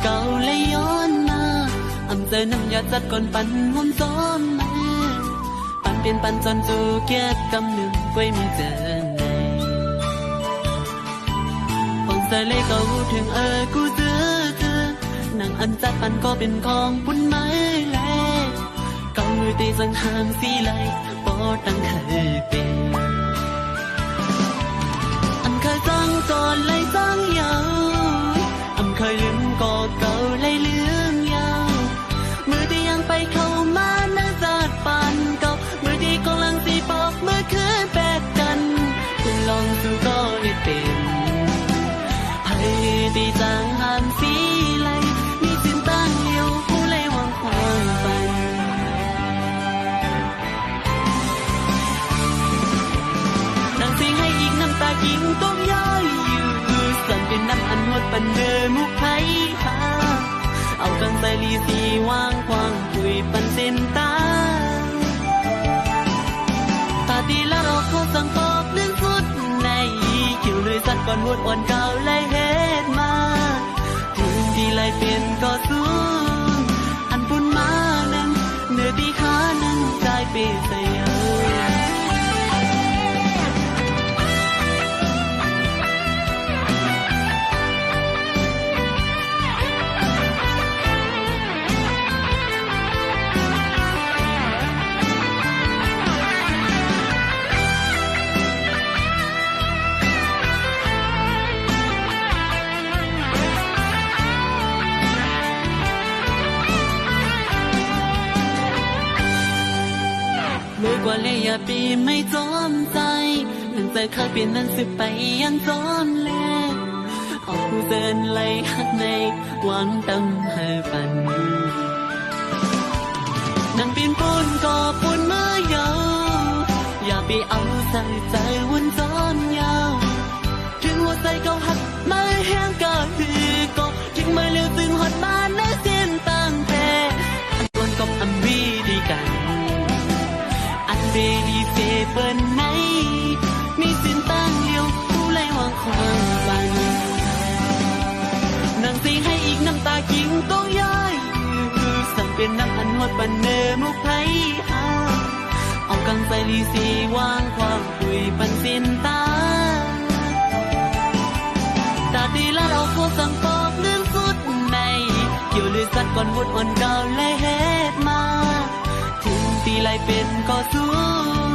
เก่าเลยย้อนมาอำเจอน้ำยาจัดก่อนปันหุ่นซ้อมมาปันเป็นปันจนจูเกียดกำหนึ่งไว้มีเจอในพองเสลก็หูถึงกูเจอนางอันจัดปันก็เป็นของปุ้นไม้แลเก่ามือตีสังหามสีไหลปอตั้งเคยเป็นอันเคยจังก่อนเลยจังยาวอันเคยลืมก็เก่าเลยลืมยาวมือที่ยังไปเข้ามานั่งจัดปันเก่ามือที่กำลังตีปอกมือคืนแปดกันคุณลองสู้ก็ได้เป็นไผ่ตีจังหามสีไหลมีสินตั้งเลี้ยวผู้เลยวางความฝันดังสิ่งให้อีกน้ำตากิ่งต้องย้อยอยู่สั่นเป็นน้ำอันหมดปันเดิมมุกไผ่หาเอากันใส่ลีสีวางควางคุยปันเส้นตาตาตีละรอเขาสั่งปอกเรื่องสุดในคิวเลยสัตว์ก่อนหมดอ่อนเก่าเลยเฮ็ดมาถึงที่ไรเป็นก็สูงอันปุ่นมานั้นเนื้อตีขานั้นกลายเป็นเสียกว่าเลยอย่าปีไม่จอมใจหนึ่งใจเคยเปลี่ยนนั้นสิไปยังจอนแลออกผู้เดินไล่หักในหวังตั้งให้ปันนั่งปีนปูนก็ปูนเมื่อยาวอย่าไปเอาใส่ใจวนจอนยาวถึงหัวใจก็หักไม่แห้งก็คือก็ถึงไม่เลือกตึงหอดบ้านในเส้นตั้งแต่อันต้นกับอันวีดีกันเบดีเซเปิลไหนมีสินตั้งเลี้ยวผู้ไล่วางความฝันนั่งสิให้อีกน้ำตากิ่งต้องย้อยสั่งเป็นน้ำอันหมดปันเนมุกไผ่หาเอากังใส่ลีสีวางความคุยปันสินตาตาตีละเราโคสั่งปอกเรื่องสุดในเกี่ยวเลยสัตว์ก่อนหมดอ่อนเก่าเลยเฮ็ดมาตีไล่เป็นก็สูง